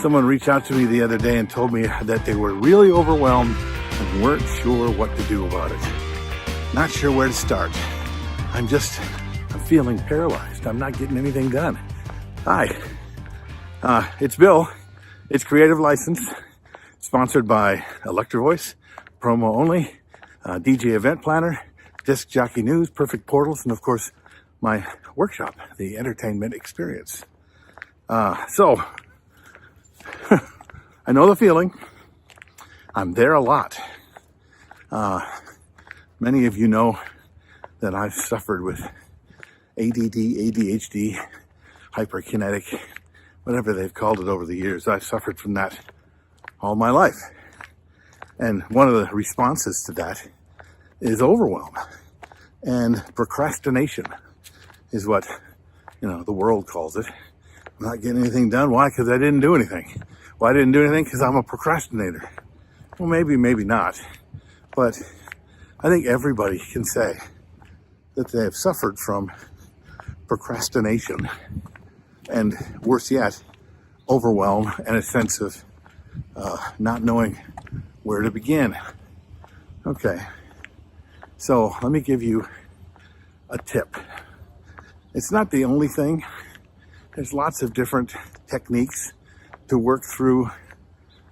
Someone reached out to me the other day and told me that they were really overwhelmed and weren't sure what to do about it. Not sure where to start. I'm feeling paralyzed. I'm not getting anything done. Hi, it's Bill. It's Creative License, sponsored by Electro Voice, promo only, DJ Event Planner, Disc Jockey News, Perfect Portals, and of course, my workshop, the Entertainment Experience. So, I know the feeling. I'm there a lot. Many of you know that I've suffered with ADD, ADHD, hyperkinetic, whatever they've called it over the years. I've suffered from that all my life. And one of the responses to that is overwhelm. And procrastination is what, the world calls it. I'm not getting anything done. Why? Because I didn't do anything. Well, I didn't do anything because I'm a procrastinator. Well, maybe not. But I think everybody can say that they have suffered from procrastination. And worse yet, overwhelm and a sense of not knowing where to begin. Okay, so let me give you a tip. It's not the only thing. There's lots of different techniques to work through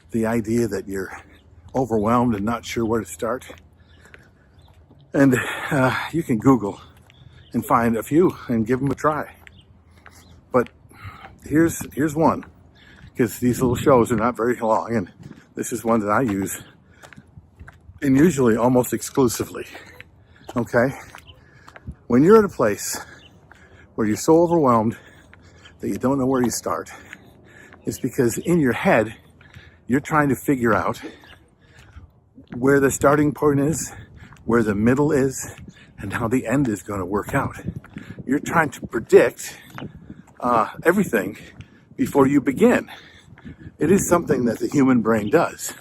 the idea that you're overwhelmed and not sure where to start. And you can Google and find a few and give them a try. But here's one, because these little shows are not very long, and this is one that I use, and usually almost exclusively. Okay? When you're at a place where you're so overwhelmed that you don't know where you start, it's because in your head, you're trying to figure out where the starting point is, where the middle is, and how the end is going to work out. You're trying to predict everything before you begin. It is something that the human brain does.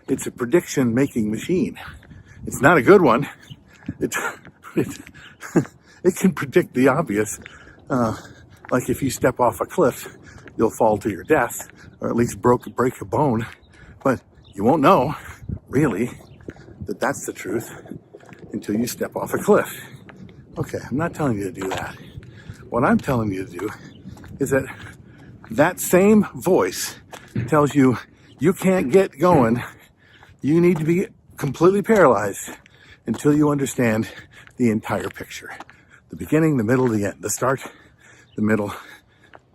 It's a prediction-making machine. It's not a good one. It can predict the obvious. Like if you step off a cliff, you'll fall to your death, or at least break a bone. But you won't know, really, that that's the truth until you step off a cliff. Okay, I'm not telling you to do that. What I'm telling you to do is that same voice tells you you can't get going. You need to be completely paralyzed until you understand the entire picture. The beginning, the middle, the end. The start, the middle,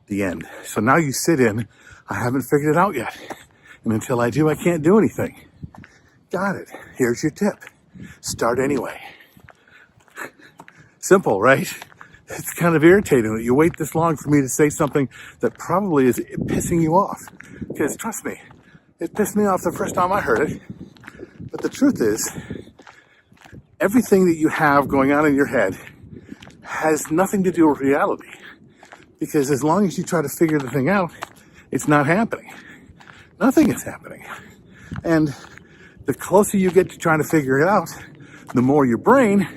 the end. So now you sit in, I haven't figured it out yet. And until I do, I can't do anything. Got it. Here's your tip. Start anyway. Simple, right? It's kind of irritating that you wait this long for me to say something that probably is pissing you off. Because trust me, it pissed me off the first time I heard it. But the truth is, everything that you have going on in your head has nothing to do with reality. Because as long as you try to figure the thing out, it's not happening. Nothing is happening. And the closer you get to trying to figure it out, the more your brain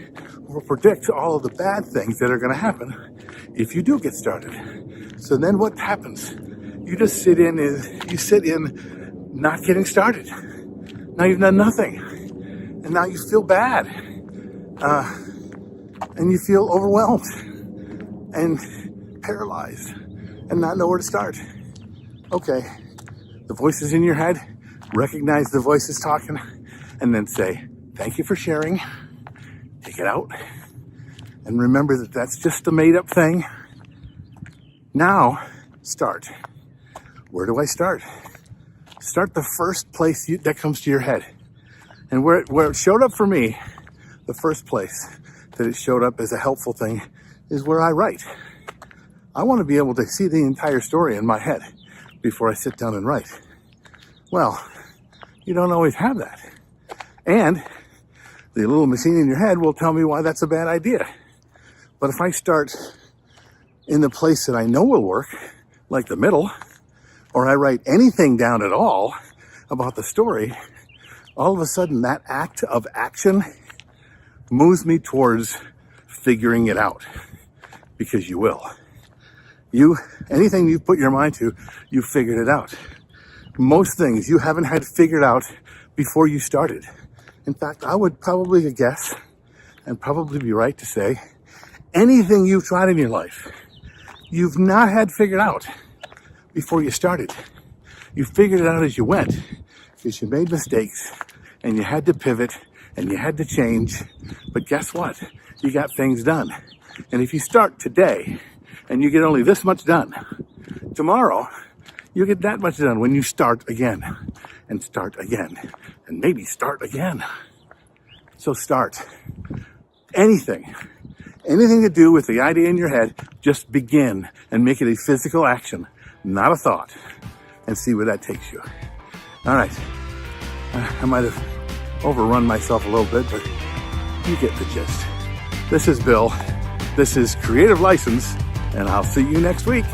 will predict all of the bad things that are going to happen if you do get started. So then what happens? You just sit in not getting started. Now you've done nothing. And now you feel bad. And you feel overwhelmed and paralyzed and not know where to start. Okay, the voices in your head, recognize the voices talking, and then say, thank you for sharing. Take it out. And remember that that's just a made-up thing. Now, start. Where do I start? Start the first place that comes to your head. And where it showed up for me, the first place that it showed up as a helpful thing is where I write. I want to be able to see the entire story in my head before I sit down and write. Well, you don't always have that. And the little machine in your head will tell me why that's a bad idea. But if I start in the place that I know will work, like the middle, or I write anything down at all about the story, all of a sudden that act of action moves me towards figuring it out, because you will. Anything you put your mind to, you figured it out. most things you haven't had figured out before you started. In fact, I would probably guess and probably be right to say anything you've tried in your life, you've not had figured out before you started. You figured it out as you went because you made mistakes and you had to pivot and you had to change. But guess what? You got things done. And if you start today and you get only this much done, tomorrow you get that much done when you start again and start again and maybe start again. So start. Anything to do with the idea in your head, just begin and make it a physical action, not a thought, and see where that takes you. All right. I might have overrun myself a little bit, but you get the gist. This is Bill. This is Creative License, and I'll see you next week.